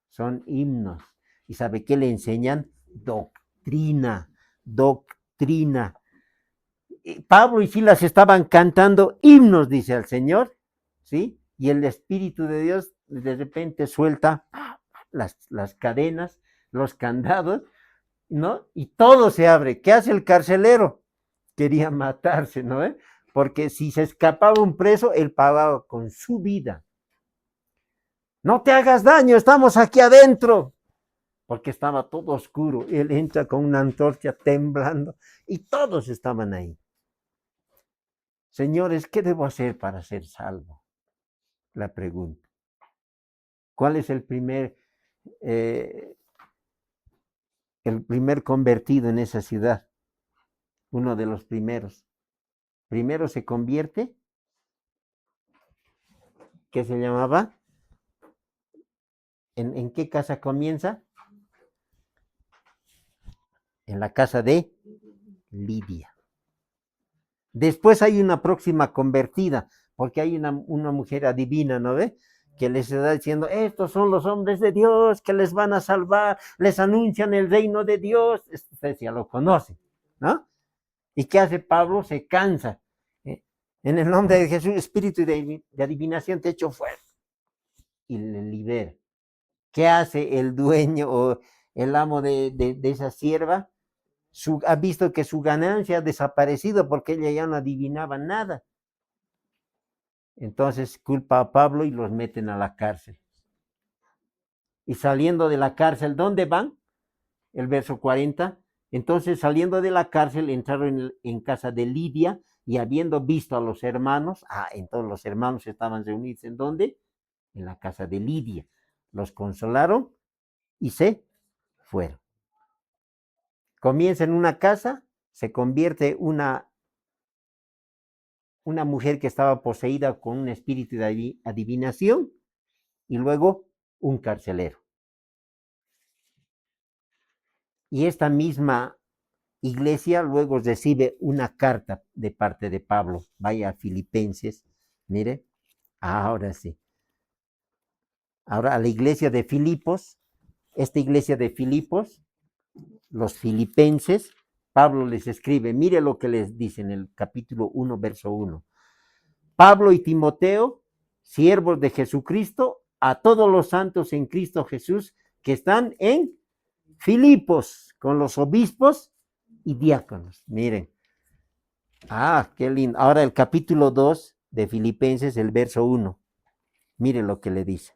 Son himnos. ¿Y sabe qué le enseñan? Doctrina. Pablo y Silas estaban cantando himnos, dice el Señor, ¿sí? Y el Espíritu de Dios de repente suelta las cadenas, los candados, ¿no? Y todo se abre. ¿Qué hace el carcelero? Quería matarse, ¿no? Porque si se escapaba un preso, él pagaba con su vida. No te hagas daño, estamos aquí adentro. Porque estaba todo oscuro. Él entra con una antorcha temblando y todos estaban ahí. Señores, ¿qué debo hacer para ser salvo? La pregunta. ¿Cuál es el primer convertido en esa ciudad? Uno de los primeros. Primero se convierte. ¿Qué se llamaba? ¿En qué casa comienza? En la casa de Lidia. Después hay una próxima convertida, porque hay una mujer adivina, ¿no ve? Que les está diciendo, estos son los hombres de Dios que les van a salvar, les anuncian el reino de Dios. Ustedes ya lo conocen, ¿no? ¿Y qué hace Pablo? Se cansa. En el nombre de Jesús, espíritu de adivinación te echo fuera. Y le libera. ¿Qué hace el dueño o el amo de esa sierva? Ha visto que su ganancia ha desaparecido porque ella ya no adivinaba nada. Entonces culpa a Pablo y los meten a la cárcel. Y saliendo de la cárcel, ¿dónde van? El verso 40. Entonces saliendo de la cárcel entraron en casa de Lidia y habiendo visto a los hermanos, entonces los hermanos estaban reunidos ¿en dónde? En la casa de Lidia. Los consolaron y se fueron. Comienza en una casa, se convierte una mujer que estaba poseída con un espíritu de adivinación y luego un carcelero. Y esta misma iglesia luego recibe una carta de parte de Pablo. Vaya a Filipenses, mire, ahora sí. Ahora a la iglesia de Filipos, esta iglesia de Filipos, los filipenses, Pablo les escribe, mire lo que les dice en el capítulo 1, verso 1. Pablo y Timoteo, siervos de Jesucristo, a todos los santos en Cristo Jesús que están en Filipos, con los obispos y diáconos. Miren. Qué lindo. Ahora el capítulo 2 de Filipenses, el verso 1. Miren lo que le dice.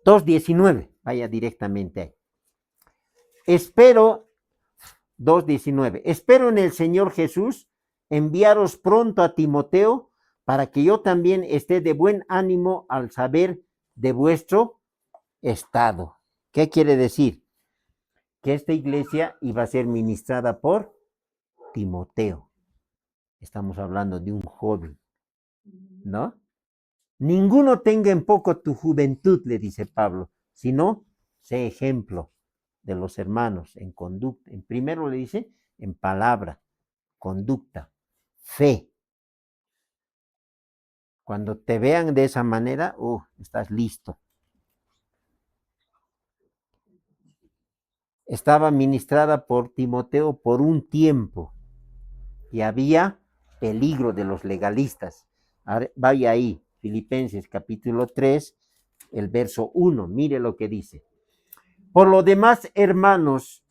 2:19. Vaya directamente ahí. Espero, 2:19. Espero en el Señor Jesús enviaros pronto a Timoteo para que yo también esté de buen ánimo al saber de vuestro estado. ¿Qué quiere decir? Que esta iglesia iba a ser ministrada por Timoteo. Estamos hablando de un joven, ¿no? Ninguno tenga en poco tu juventud, le dice Pablo, sino sé ejemplo de los hermanos en conducta. En primero le dice en palabra, conducta, fe. Cuando te vean de esa manera, estás listo. Estaba ministrada por Timoteo por un tiempo y había peligro de los legalistas. Ahora, vaya ahí, Filipenses capítulo 3, el verso 1, mire lo que dice. Por lo demás, hermanos,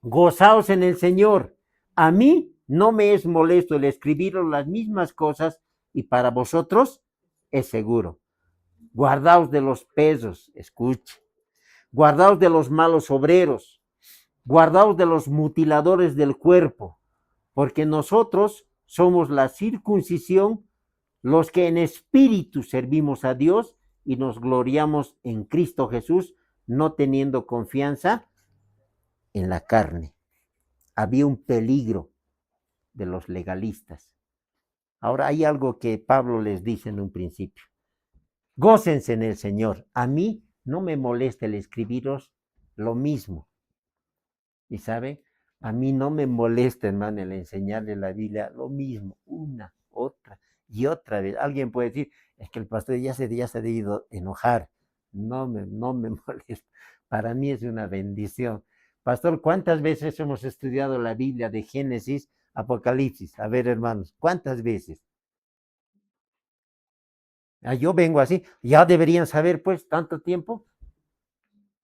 gozaos en el Señor. A mí no me es molesto el escribiros las mismas cosas y para vosotros es seguro. Guardaos de los pesos, escuche. Guardaos de los malos obreros. Guardaos de los mutiladores del cuerpo, porque nosotros somos la circuncisión, los que en espíritu servimos a Dios y nos gloriamos en Cristo Jesús, no teniendo confianza en la carne. Había un peligro de los legalistas. Ahora hay algo que Pablo les dice en un principio. Gócense en el Señor. A mí no me molesta el escribiros lo mismo. Y saben, a mí no me molesta, hermano, el enseñarle la Biblia lo mismo, una, otra y otra vez. Alguien puede decir, es que el pastor ya se ha debido enojar. No me molesta. Para mí es una bendición. Pastor, ¿cuántas veces hemos estudiado la Biblia de Génesis, Apocalipsis? A ver, hermanos, ¿cuántas veces? Yo vengo así, ya deberían saber, pues, tanto tiempo,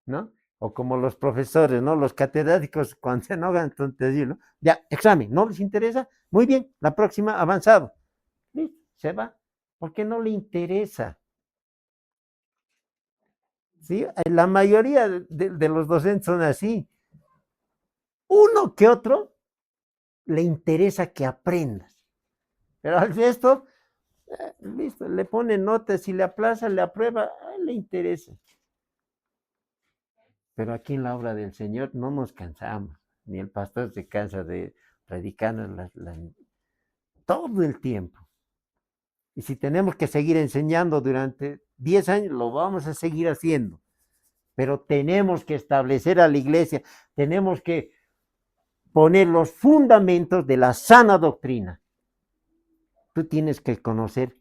¿no? O como los profesores, ¿no? Los catedráticos, cuando se enojan, entonces, ¿no? Ya, examen, ¿no les interesa? Muy bien, la próxima, avanzado. ¿Listo? Se va, porque no le interesa. ¿Sí? La mayoría de los docentes son así. Uno que otro le interesa que aprendas. Pero al resto, listo, le pone notas, si le aplaza, le aprueba, le interesa. Pero aquí en la obra del Señor no nos cansamos, ni el pastor se cansa de predicarnos todo el tiempo. Y si tenemos que seguir enseñando durante 10 años, lo vamos a seguir haciendo. Pero tenemos que establecer a la iglesia, tenemos que poner los fundamentos de la sana doctrina. Tú tienes que conocer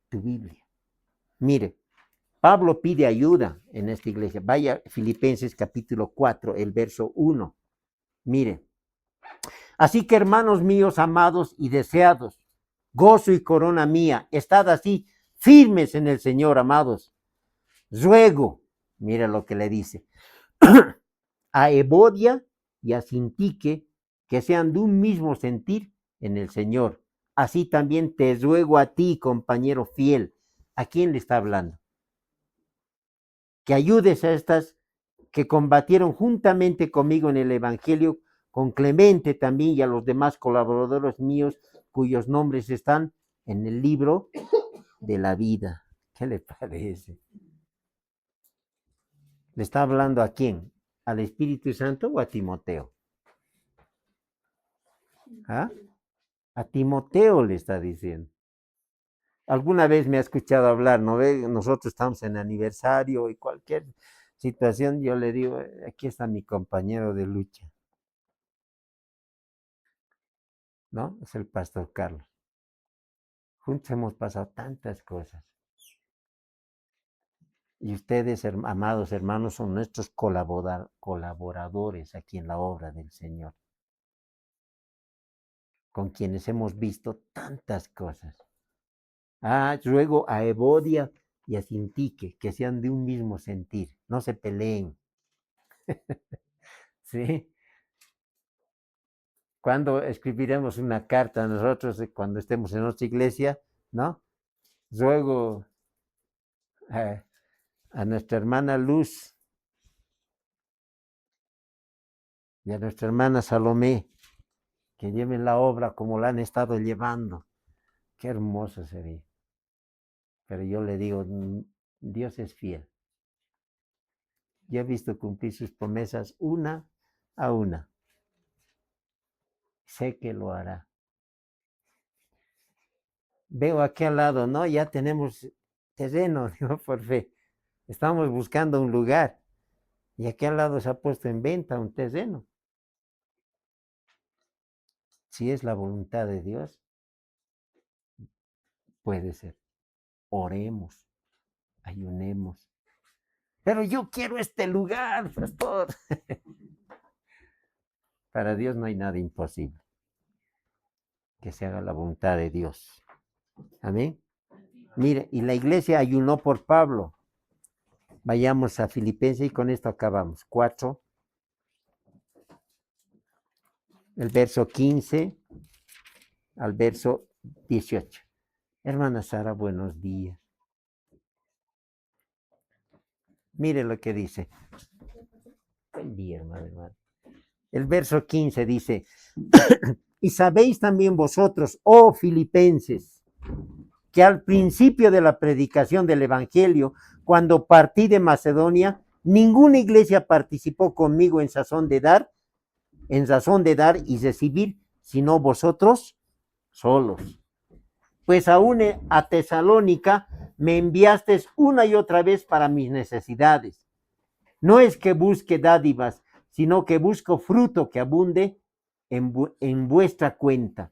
tu Biblia. Mire, Pablo pide ayuda en esta iglesia. Vaya Filipenses capítulo 4, el verso 1. Mire. Así que, hermanos míos, amados y deseados, gozo y corona mía, estad así firmes en el Señor, amados. Ruego, mira lo que le dice, a Evodia y a Sintique, que sean de un mismo sentir en el Señor. Así también te ruego a ti, compañero fiel. ¿A quién le está hablando? Que ayudes a estas que combatieron juntamente conmigo en el Evangelio, con Clemente también y a los demás colaboradores míos, cuyos nombres están en el libro de la vida. ¿Qué le parece? ¿Le está hablando a quién? ¿Al Espíritu Santo o a Timoteo? ¿Ah? A Timoteo le está diciendo. Alguna vez me ha escuchado hablar, ¿no ve? Nosotros estamos en aniversario y cualquier situación, yo le digo, aquí está mi compañero de lucha, ¿no? Es el pastor Carlos. Juntos hemos pasado tantas cosas. Y ustedes, amados hermanos, son nuestros colaboradores aquí en la obra del Señor, con quienes hemos visto tantas cosas. Ruego a Evodia y a Sintique que sean de un mismo sentir, no se peleen. ¿Sí? Cuando escribiremos una carta nosotros, cuando estemos en nuestra iglesia, ¿no? Ruego a nuestra hermana Luz y a nuestra hermana Salomé que lleven la obra como la han estado llevando. Qué hermoso sería. Pero yo le digo, Dios es fiel. Yo he visto cumplir sus promesas una a una. Sé que lo hará. Veo aquí al lado, ¿no? Ya tenemos terreno, digo, por fe. Estamos buscando un lugar. Y aquí al lado se ha puesto en venta un terreno. Si es la voluntad de Dios, puede ser. Oremos, ayunemos. Pero yo quiero este lugar, pastor. Para Dios no hay nada imposible. Que se haga la voluntad de Dios. Amén. Mire, y la iglesia ayunó por Pablo. Vayamos a Filipenses y con esto acabamos. 4, el verso 15 al verso 18. Hermana Sara, buenos días. Mire lo que dice. Buen día, hermano. El verso 15 dice, y sabéis también vosotros, oh filipenses, que al principio de la predicación del Evangelio, cuando partí de Macedonia, ninguna iglesia participó conmigo en razón de dar y recibir, sino vosotros solos. Pues aún a Tesalónica me enviasteis una y otra vez para mis necesidades. No es que busque dádivas, sino que busco fruto que abunde en vuestra cuenta.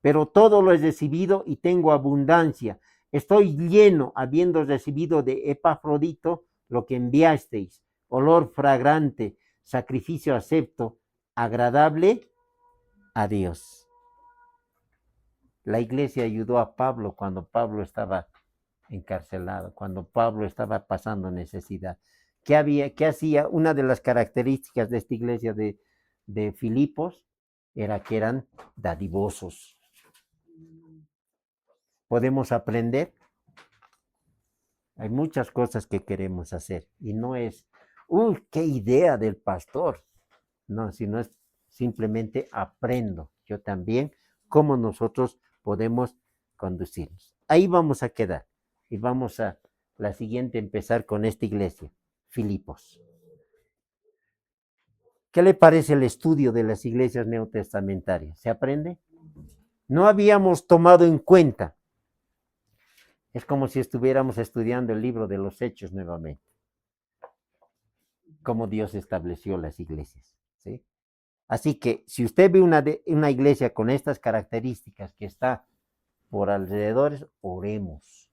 Pero todo lo he recibido y tengo abundancia. Estoy lleno, habiendo recibido de Epafrodito lo que enviasteis, olor fragante, sacrificio acepto, agradable a Dios. La iglesia ayudó a Pablo cuando Pablo estaba encarcelado, cuando Pablo estaba pasando necesidad. ¿Qué hacía? Una de las características de esta iglesia de Filipos era que eran dadivosos. Podemos aprender. Hay muchas cosas que queremos hacer y no es, qué idea del pastor. No, sino es simplemente aprendo yo también cómo nosotros podemos conducirnos. Ahí vamos a quedar y vamos a la siguiente empezar con esta iglesia, Filipos. ¿Qué le parece el estudio de las iglesias neotestamentarias? ¿Se aprende? No habíamos tomado en cuenta. Es como si estuviéramos estudiando el libro de los Hechos nuevamente. Cómo Dios estableció las iglesias. ¿Sí? Así que si usted ve una iglesia con estas características que está por alrededor, oremos,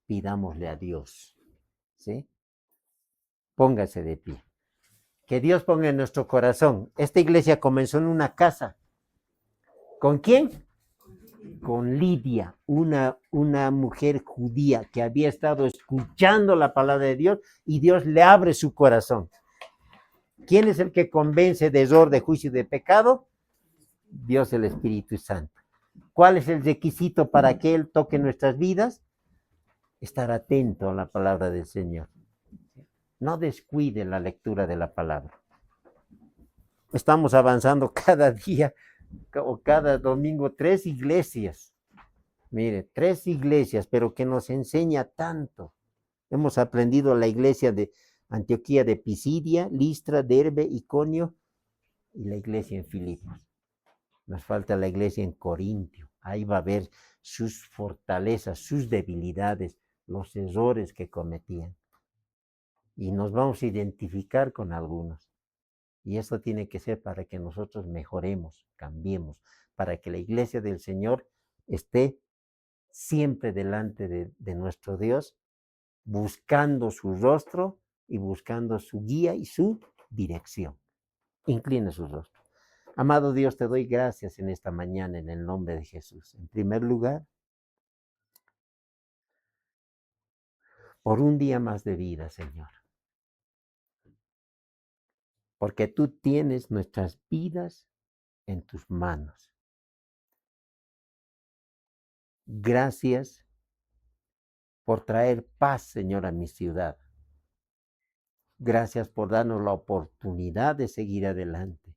pidámosle a Dios. ¿Sí? Póngase de pie. Que Dios ponga en nuestro corazón. Esta iglesia comenzó en una casa. ¿Con quién? Con Lidia, una mujer judía que había estado escuchando la palabra de Dios y Dios le abre su corazón. ¿Quién es el que convence de error, de juicio y de pecado? Dios, el Espíritu Santo. ¿Cuál es el requisito para que Él toque nuestras vidas? Estar atento a la palabra del Señor. No descuide la lectura de la palabra. Estamos avanzando cada día o cada domingo 3 iglesias. Mire, 3 iglesias, pero que nos enseña tanto. Hemos aprendido la iglesia de Antioquía de Pisidia, Listra, Derbe, Iconio y la iglesia en Filipos. Nos falta la iglesia en Corintio. Ahí va a ver sus fortalezas, sus debilidades, los errores que cometían. Y nos vamos a identificar con algunos. Y eso tiene que ser para que nosotros mejoremos, cambiemos, para que la iglesia del Señor esté siempre delante de nuestro Dios, buscando su rostro y buscando su guía y su dirección. Incline su rostro. Amado Dios, te doy gracias en esta mañana en el nombre de Jesús. En primer lugar, por un día más de vida, Señor. Porque tú tienes nuestras vidas en tus manos. Gracias por traer paz, Señor, a mi ciudad. Gracias por darnos la oportunidad de seguir adelante.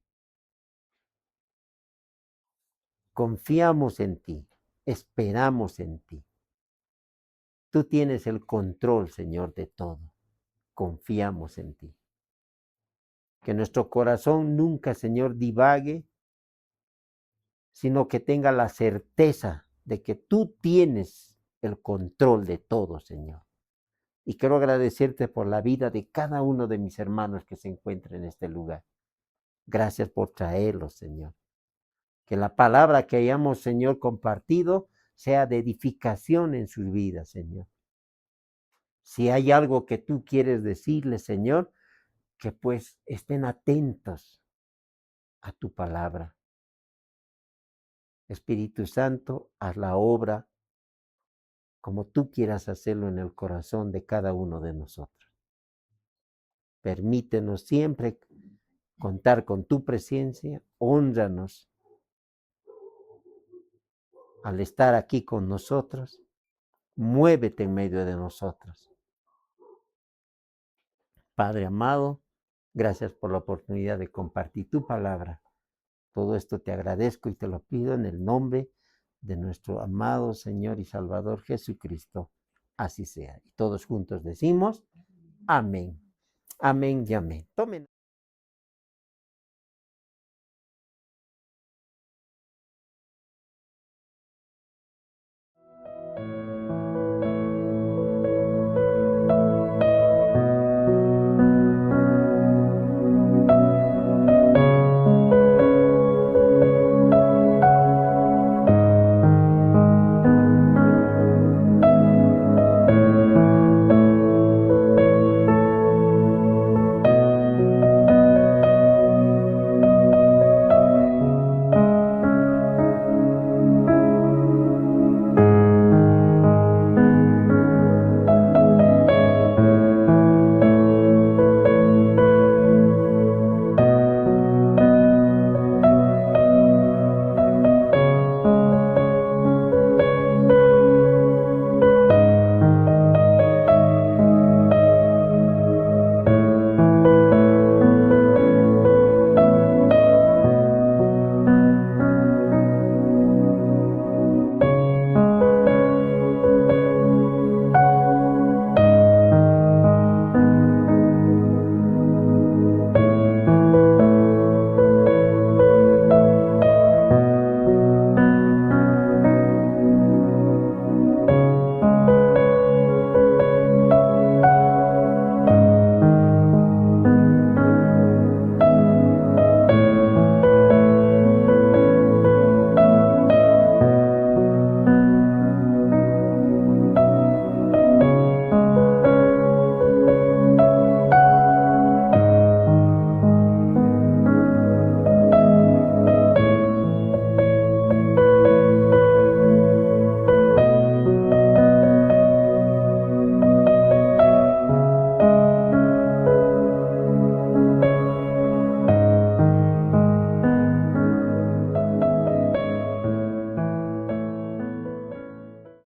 Confiamos en ti, esperamos en ti. Tú tienes el control, Señor, de todo. Confiamos en ti. Que nuestro corazón nunca, Señor, divague, sino que tenga la certeza de que tú tienes el control de todo, Señor. Y quiero agradecerte por la vida de cada uno de mis hermanos que se encuentran en este lugar. Gracias por traerlos, Señor. Que la palabra que hayamos, Señor, compartido sea de edificación en sus vidas, Señor. Si hay algo que tú quieres decirles, Señor, que pues estén atentos a tu palabra. Espíritu Santo, haz la obra como tú quieras hacerlo en el corazón de cada uno de nosotros. Permítenos siempre contar con tu presencia, hónranos al estar aquí con nosotros, muévete en medio de nosotros. Padre amado, gracias por la oportunidad de compartir tu palabra. Todo esto te agradezco y te lo pido en el nombre de nuestro amado Señor y Salvador Jesucristo. Así sea. Y todos juntos decimos, amén. Amén y amén. Tomen.